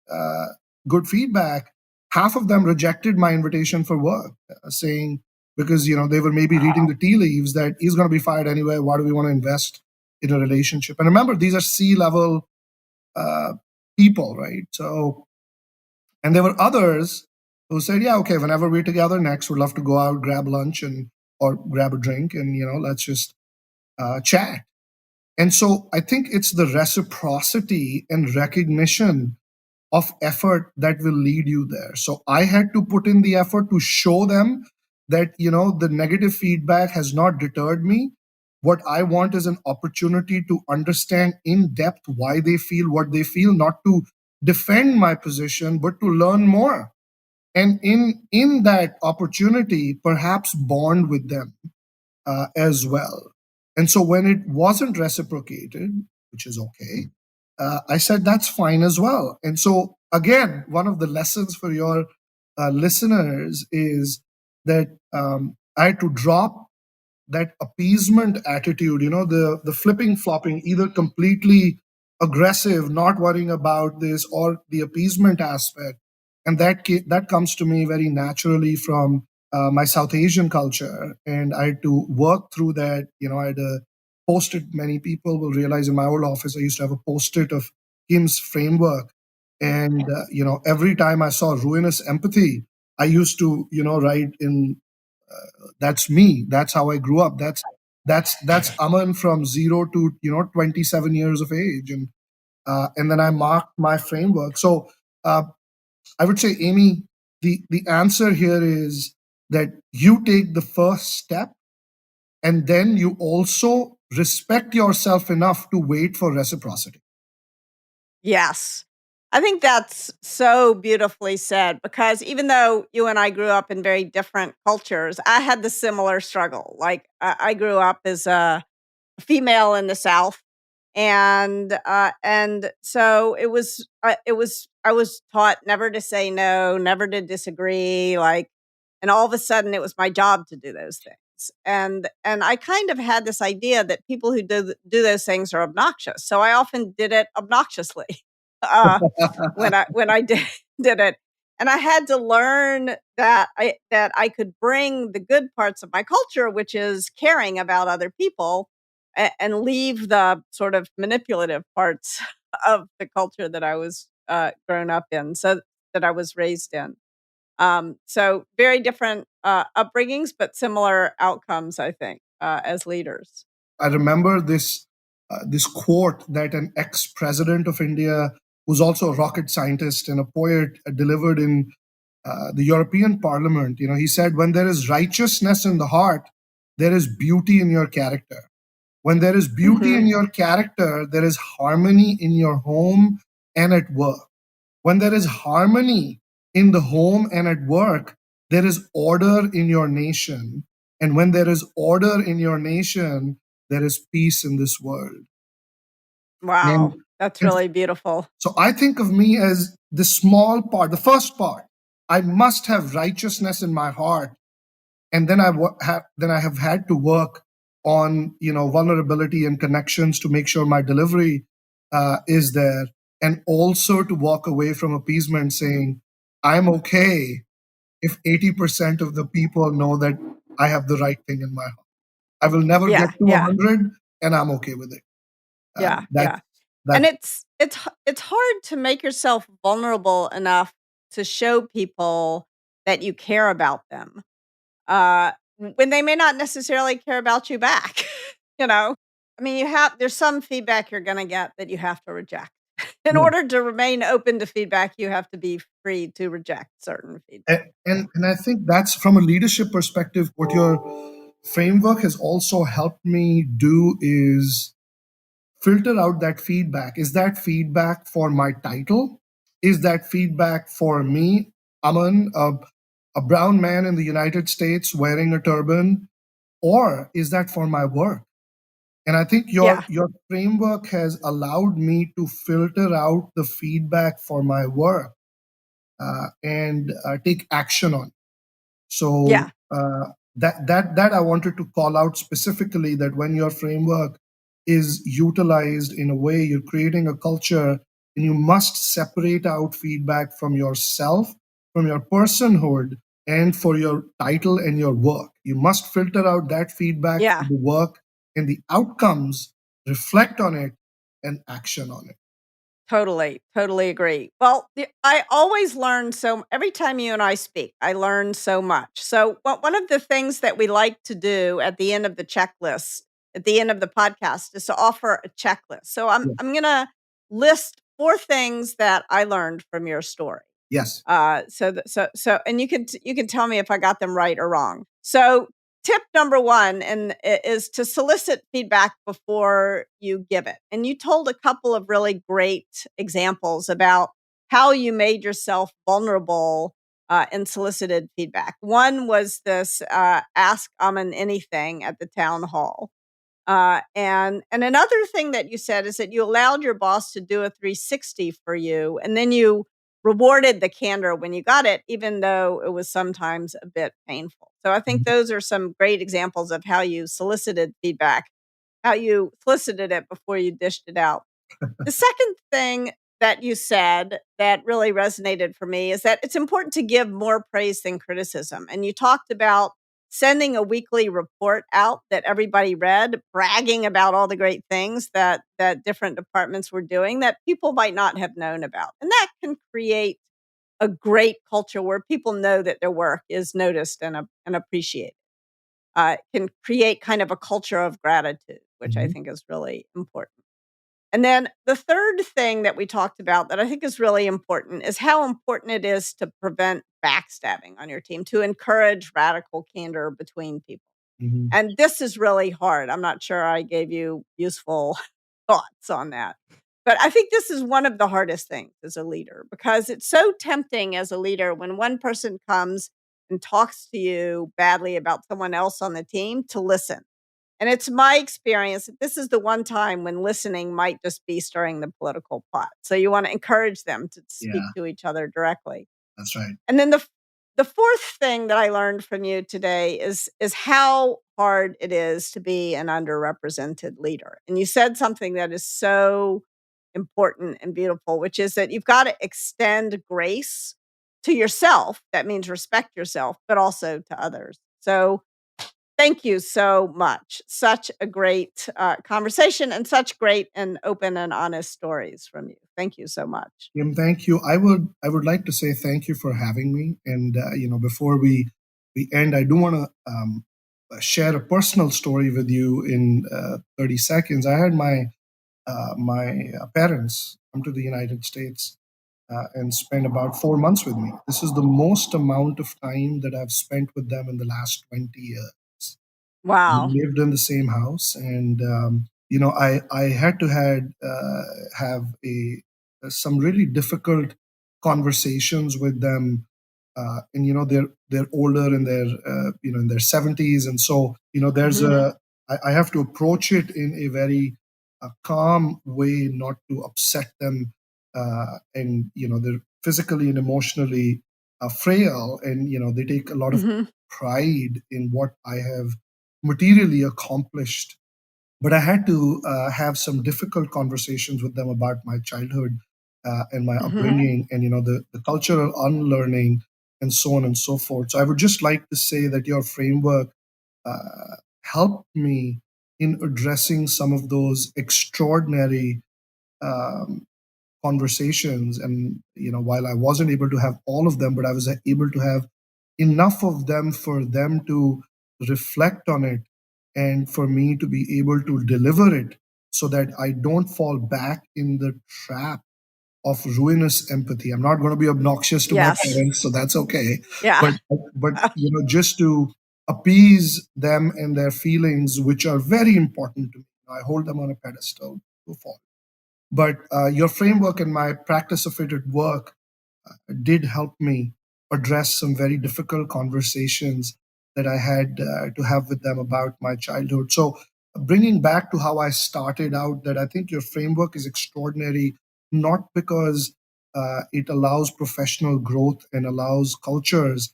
good feedback, half of them rejected my invitation for work, saying, because they were maybe reading the tea leaves, that he's going to be fired anyway. Why do we want to invest in a relationship? And remember, these are C-level people, right? So, and there were others who said, yeah, okay, whenever we're together next, we'd love to go out, grab lunch or grab a drink, and let's just chat. And so I think it's the reciprocity and recognition of effort that will lead you there. So I had to put in the effort to show them that, the negative feedback has not deterred me. What I want is an opportunity to understand in depth why they feel what they feel, not to defend my position, but to learn more. And in that opportunity, perhaps bond with them as well. And so when it wasn't reciprocated, which is okay, I said that's fine as well. And so again, one of the lessons for your listeners is that I had to drop that appeasement attitude, the flipping flopping, either completely aggressive, not worrying about this, or the appeasement aspect. And that comes to me very naturally from my South Asian culture, and I had to work through that. I had a post-it. Many people will realize in my old office I used to have a post-it of Kim's framework, and every time I saw ruinous empathy, I used to write in, that's me. That's how I grew up. That's Aman from 0 to 27 years of age, and then I marked my framework. So uh, I would say, Amy, the answer here is that you take the first step, and then you also respect yourself enough to wait for reciprocity. Yes. I think that's so beautifully said because even though you and I grew up in very different cultures, I had the similar struggle. Like I grew up as a female in the South, and so it was I was taught never to say no, never to disagree, like, and all of a sudden it was my job to do those things, and I kind of had this idea that people who do those things are obnoxious, so I often did it obnoxiously. uh, when I did it, and I had to learn that I could bring the good parts of my culture, which is caring about other people, and leave the sort of manipulative parts of the culture that I was grown up in, so that I was raised in. So very different upbringings, but similar outcomes, I think, as leaders. I remember this quote that an ex-president of India, who's also a rocket scientist and a poet, delivered in the European Parliament. He said, "When there is righteousness in the heart, there is beauty in your character. When there is beauty Hmm. in your character, there is harmony in your home and at work. When there is harmony in the home and at work, there is order in your nation. And when there is order in your nation, there is peace in this world." And, Wow, that's and really beautiful. so I think of me as the small part, the first part. I must have righteousness in my heart, and then then I have had to work on vulnerability and connections to make sure my delivery is there, and also to walk away from appeasement, saying I'm okay if 80% of the people know that I have the right thing in my heart. I will never get Yeah, to yeah. 100, and I'm okay with it. Yeah, That yeah. that And it's hard to make yourself vulnerable enough to show people that you care about them, uh, when they may not necessarily care about you back, you know? I mean, there's some feedback you're gonna get that you have to reject. In yeah. order to remain open to feedback, you have to be free to reject certain feedback. And I think that's from a leadership perspective. What your framework has also helped me do is filter out that feedback. Is that feedback for my title? Is that feedback for me, Aman, a brown man in the United States wearing a turban? Or is that for my work? And I think your Yeah, your framework has allowed me to filter out the feedback for my work, and take action on it. So yeah, that I wanted to call out specifically, that when your framework is utilized in a way, you're creating a culture, and you must separate out feedback from yourself, from your personhood, and for your title and your work. You must filter out that feedback for yeah. the work, and the outcomes, reflect on it, and action on it. Totally, totally agree. Well, I always learn so every time you and I speak, I learn so much. So, one of the things that we like to do at the end of the checklist, at the end of the podcast, is to offer a checklist. So, I'm Yeah. I'm gonna list 4 things that I learned from your story. Yes. And you can tell me if I got them right or wrong. So, tip number 1 is to solicit feedback before you give it. And you told a couple of really great examples about how you made yourself vulnerable and solicited feedback. One was this ask Aman anything at the town hall. And another thing that you said is that you allowed your boss to do a 360 for you, and then you rewarded the candor when you got it, even though it was sometimes a bit painful. So I think those are some great examples of how you solicited feedback, how you solicited it before you dished it out. The second thing that you said that really resonated for me is that it's important to give more praise than criticism. And you talked about sending a weekly report out that everybody read, bragging about all the great things that different departments were doing that people might not have known about. And that can create a great culture where people know that their work is noticed and appreciated. Can create kind of a culture of gratitude, which I Mhm. think is really important. And then the third thing that we talked about that I think is really important is how important it is to prevent backstabbing on your team, to encourage radical candor between people. Mhm. And this is really hard. I'm not sure I gave you useful thoughts on that. But I think this is one of the hardest things as a leader because it's so tempting as a leader when one person comes and talks to you badly about someone else on the team to listen. And it's my experience that this is the one time when listening might just be stirring the political pot. So you want to encourage them to speak Yeah, to each other directly. that's right. And then the fourth thing that I learned from you today is how hard it is to be an underrepresented leader. And you said something that is so important and beautiful, which is that you've got to extend grace to yourself. That means respect yourself, but also to others. So thank you so much. Such a great conversation and such great and open and honest stories from you. Thank you so much. Kim, thank you. I would like to say thank you for having me. And before we end, I do want to share a personal story with you in 30 seconds. I had my parents come to the United States and spend about 4 months with me. This is the most amount of time that I've spent with them in the last 20 years. Wow. We lived in the same house, and I had to had have a some really difficult conversations with them. And they're older in their in their 70s, and so there's Hmm. I have to approach it in a very calm way, not to upset them. And they're physically and emotionally frail, and they take a lot of Hmm. pride in what I have materially accomplished. But I had to have some difficult conversations with them about my childhood and my Hmm. upbringing, and the cultural unlearning, and so on and so forth. So I would just like to say that your framework helped me in addressing some of those extraordinary um, conversations. And while I wasn't able to have all of them, but I was able to have enough of them for them to reflect on it, and for me to be able to deliver it, so that I don't fall back in the trap of ruinous empathy. I'm not going to be obnoxious to my Yes. parents, so that's okay. Yeah. But just to appease them and their feelings, which are very important to me. I hold them on a pedestal to fall. But your framework and my practice of it at work did help me address some very difficult conversations that I had to have with them about my childhood. So, bringing back to how I started out, that I think your framework is extraordinary, not because it allows professional growth and allows cultures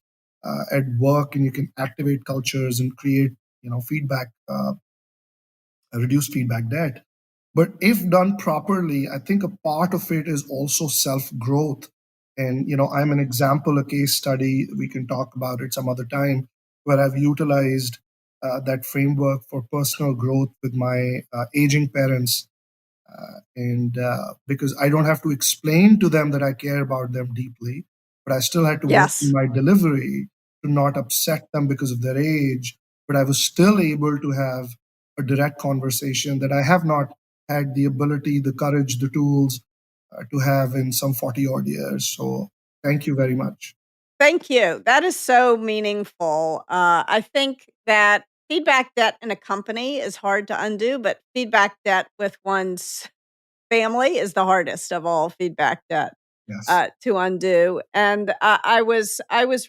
at work, and you can activate cultures and create, feedback, reduce feedback debt. But if done properly, I think a part of it is also self growth. And, I'm an example, a case study. We can talk about it some other time, where I've utilized that framework for personal growth with my aging parents. And because I don't have to explain to them that I care about them deeply, but I still had to work in Yes. my delivery to not upset them because of their age. But I was still able to have a direct conversation that I have not had the ability, the courage, the tools to have in some 40 odd years. So thank you very much. Thank you. That is so meaningful. I think that feedback debt in a company is hard to undo, but feedback debt with one's family is the hardest of all feedback debt Yes. to undo. And I was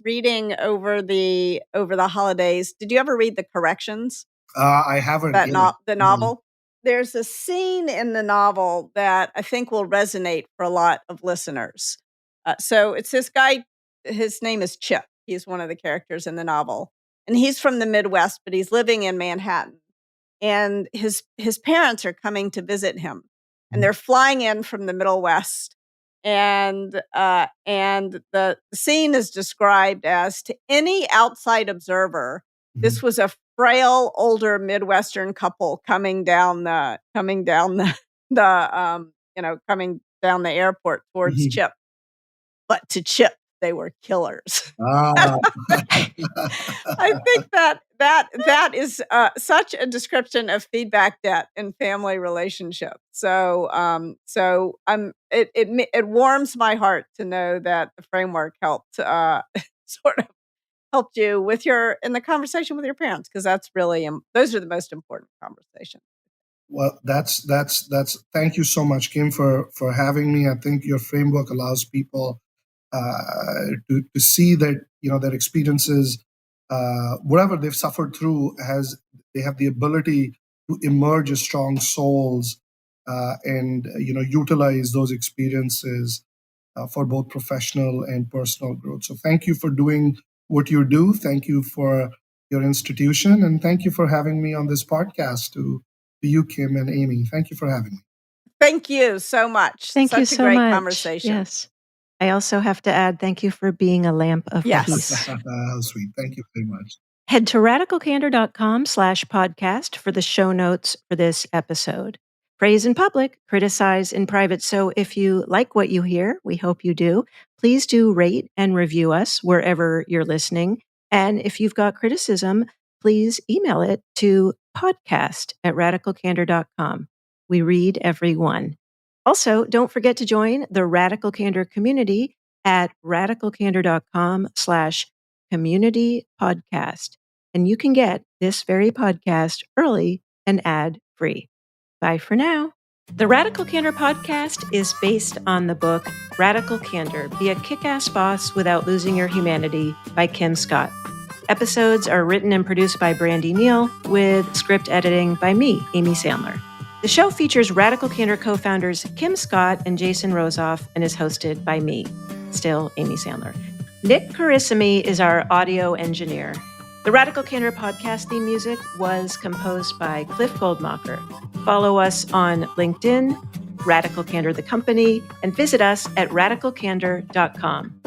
reading over the holidays. Did you ever read The Corrections? I haven't yet. The No. novel? There's a scene in the novel that I think will resonate for a lot of listeners. So it's this guy, his name is Chip. He's one of the characters in the novel. And he's from the Midwest, but he's living in Manhattan. And his parents are coming to visit him. And they're flying in from the Middle West. And the scene is described as, to any outside observer, this was a frail, older Midwestern couple coming down the coming down the airport towards Chip. But to Chip, they were killers. Ah. I think that is such a description of feedback debt in family relationships. So it warms my heart to know that the framework helped sort of helped you with in the conversation with your parents, because that's really those are the most important conversations. Well, that's thank you so much, Kim, for having me. I think your framework allows people to see that, their experiences, whatever they've suffered through, they have the ability to emerge as strong souls, and utilize those experiences for both professional and personal growth. So thank you for doing what you do. Thank you for your institution, and thank you for having me on this podcast. To you, Kim and Amy, thank you for having me. Thank you so much. Thank you Such so a great much. Conversation. Yes. I also have to add, thank you for being a lamp of peace. How sweet. Thank you very much. Head to radicalcandor.com/podcast for the show notes for this episode. Praise in public, criticize in private. So if you like what you hear, we hope you do, please do rate and review us wherever you're listening. And if you've got criticism, please email it to podcast@radicalcandor.com. We read every one. Also, don't forget to join the Radical Candor community at radicalcandor.com/community podcast. And you can get this very podcast early and ad-free. Bye for now. The Radical Candor podcast is based on the book Radical Candor, Be a Kick-Ass Boss Without Losing Your Humanity by Kim Scott. Episodes are written and produced by Brandy Neal, with script editing by me, Amy Sandler. The show features Radical Candor co-founders Kim Scott and Jason Rosoff and is hosted by me, still Amy Sandler. Nick Carissimi is our audio engineer. The Radical Candor podcast theme music was composed by Cliff Goldmacher. Follow us on LinkedIn, Radical Candor the company, and visit us at radicalcandor.com.